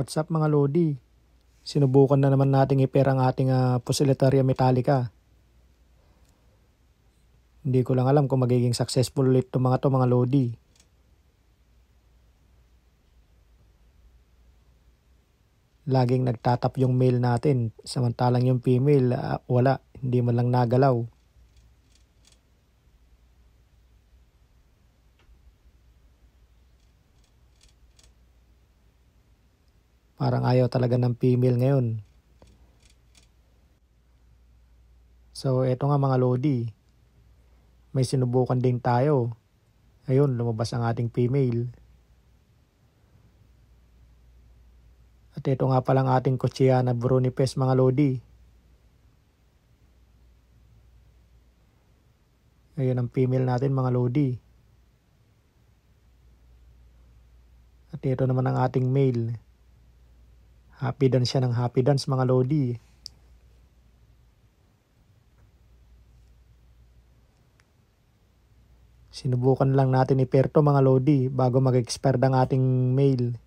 What's up mga Lodi? Sinubukan na naman nating i-pair ang ating Poecilotheria metallica. Hindi ko lang alam kung magiging successful ulit itong mga Lodi. Laging nagtatap yung male natin, samantalang yung female wala, hindi man lang nagalaw. Parang ayaw talaga ng female ngayon. So eto nga mga Lodi, may sinubukan din tayo. Ayun, lumabas ang ating female. At ito nga palang ating Kochiana brunipes mga Lodi. Ayun ang female natin mga Lodi. At ito naman ang ating male. Happy dance siya ng happy dance mga Lodi. Sinubukan lang natin i-pair to mga Lodi bago mag-expire ang ating male.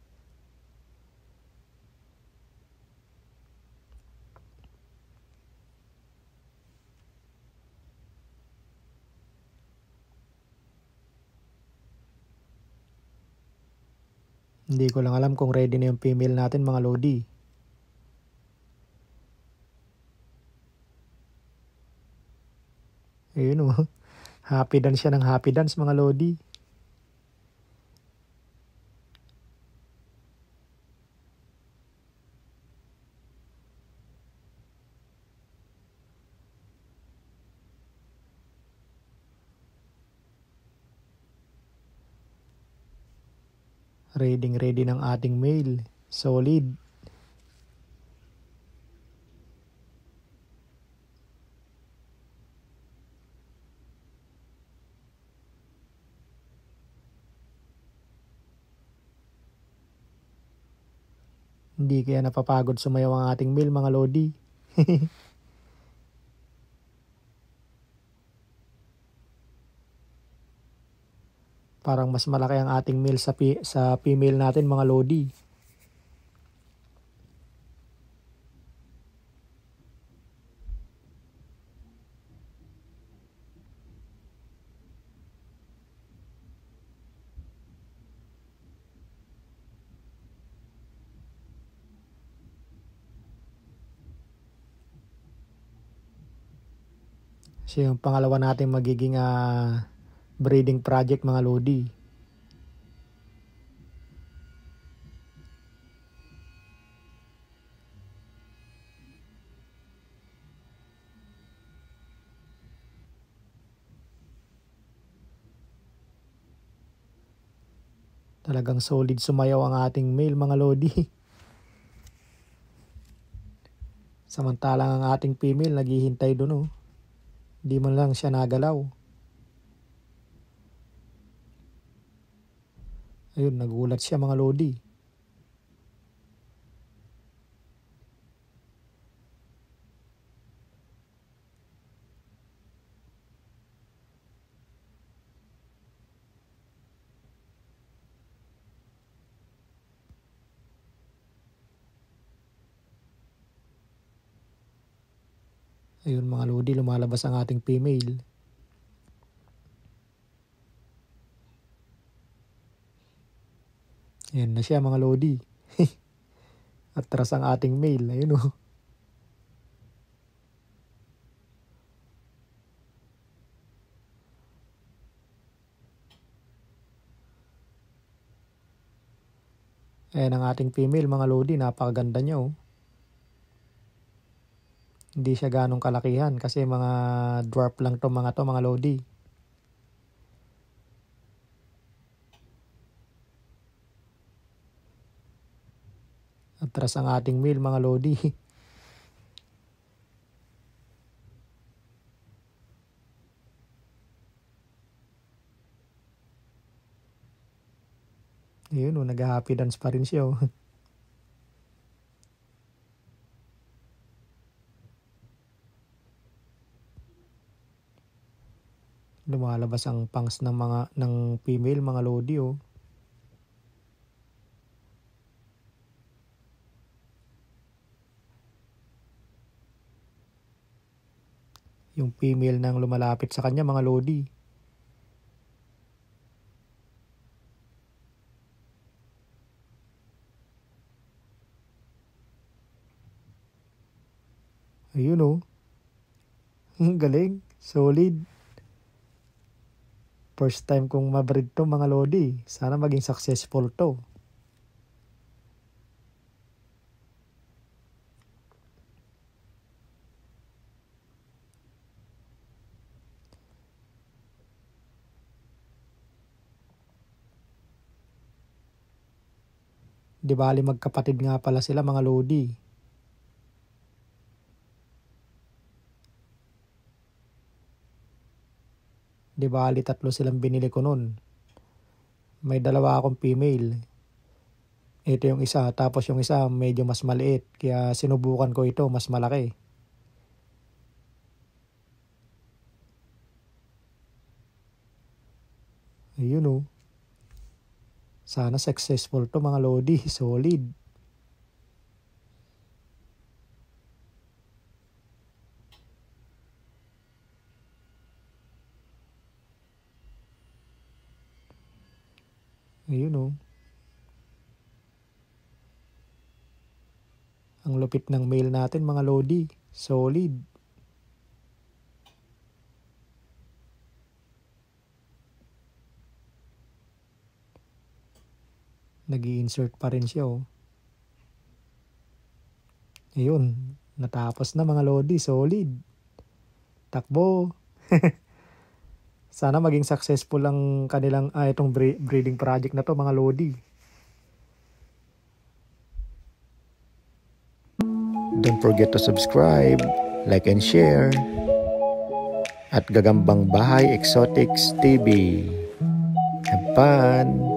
Hindi ko lang alam kung ready na yung female natin mga Lodi. Ayun o. Happy dance siya ng happy dance mga Lodi. Ready ng ating male. Solid. Hindi kaya napapagod sumayaw ang ating male mga Lodi. Parang mas malaki ang ating male sa female natin mga Lodi. So yung pangalawa natin magiging breeding project mga Lodi. Talagang solid sumayaw ang ating male mga Lodi. Samantalang ang ating female naghihintay doon. Di man lang siya nagalaw. Ayun, nagulat siya mga Lodi. Ayun mga Lodi, lumalabas ang ating female. Ayan na siya mga Lodi. Atras ang ating male. Ayun o. Ayan ang ating female mga Lodi. Napakaganda niya o. Hindi siya ganong kalakihan kasi mga dwarf lang to mga Lodi. Atras ang ating male mga Lodi. Ayun o, nag-happy dance pa rin siya o. Lumalabas ang pangs ng female mga Lodi o. Yung female nang lumalapit sa kanya mga lodi. Ayun oh. Galing. Solid. First time kong mabreed to mga lodi. Sana maging successful to. Di bali magkapatid nga pala sila mga lodi. Di bali 3 silang binili ko nun. May 2 akong female. Ito yung isa, tapos yung isa medyo mas maliit. Kaya sinubukan ko ito, mas malaki. Ayun oh. Sana successful to mga lodi. Solid. Ayun oh. Ang lupit ng male natin mga lodi. Solid. Nag-i-insert pa rin siya oh. Ayun. Natapos na mga lodi. Solid. Takbo. Sana maging successful ang kanilang itong breeding project na to mga lodi. Don't forget to subscribe, like and share. At Gagambang Bahay Exotics TV. Have fun!